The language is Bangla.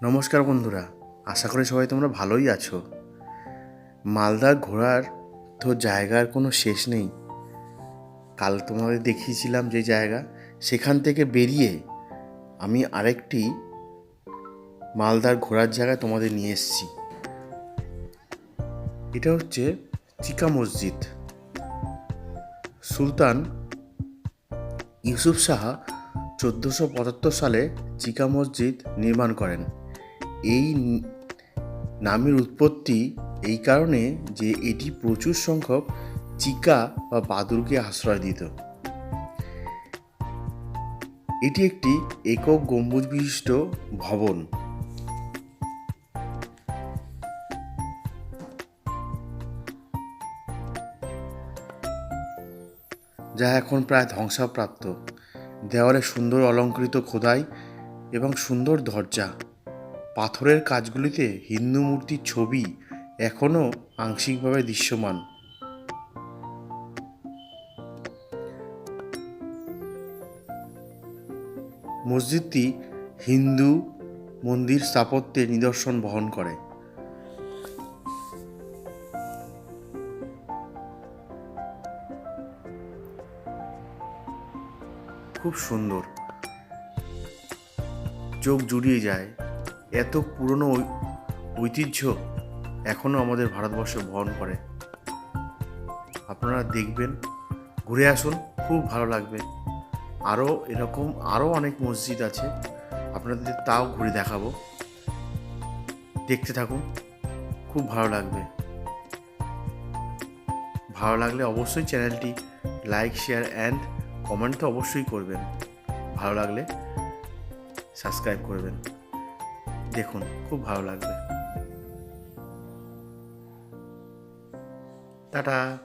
নমস্কার বন্ধুরা, আশা করি সবাই তোমরা ভালোই আছো। মালদা ঘোরার তো জায়গার কোনো শেষ নেই। কাল তোমাদের দেখিয়েছিলাম যে জায়গা, সেখান থেকে বেরিয়ে আমি আরেকটি মালদার ঘোরার জায়গায় তোমাদের নিয়ে এসেছি। এটা হচ্ছে চিকা মসজিদ। সুলতান ইউসুফ শাহ 1475 সালে চিকা মসজিদ নির্মাণ করেন। এই নামের উৎপত্তি এই কারণে যে এটি প্রচুর সংখ্যক চিকা বা বাদুড়কে আশ্রয় দিত। এটি একটি একক গম্বুজ বিশিষ্ট ভবন। যা এখন প্রায় ধ্বংসপ্রাপ্ত। দেওয়ালে সুন্দর অলঙ্কৃত খোদাই এবং সুন্দর দরজা। পাথরের কাজগুলিতে হিন্দু মূর্তির ছবি এখনও আংশিকভাবে দৃশ্যমান। মসজিদটি হিন্দু মন্দির স্থাপত্যের নিদর্শন বহন করে। খুব সুন্দর, চোখ জুড়িয়ে যায়। এত পুরনো ঐতিহ্য এখনও আমাদের ভারতবর্ষে বহন করে। আপনারা দেখবেন, ঘুরে আসুন, খুব ভালো লাগবে। এরকম অনেক মসজিদ আছে, আপনাদের তাও ঘুরে দেখাবো। দেখতে থাকুন, খুব ভালো লাগবে। ভালো লাগলে অবশ্যই চ্যানেলটি লাইক, শেয়ার অ্যান্ড কমেন্ট তো অবশ্যই করবেন। ভালো লাগলে সাবস্ক্রাইব করবেন। দেখুন, খুব ভালো লাগবে। টাটা।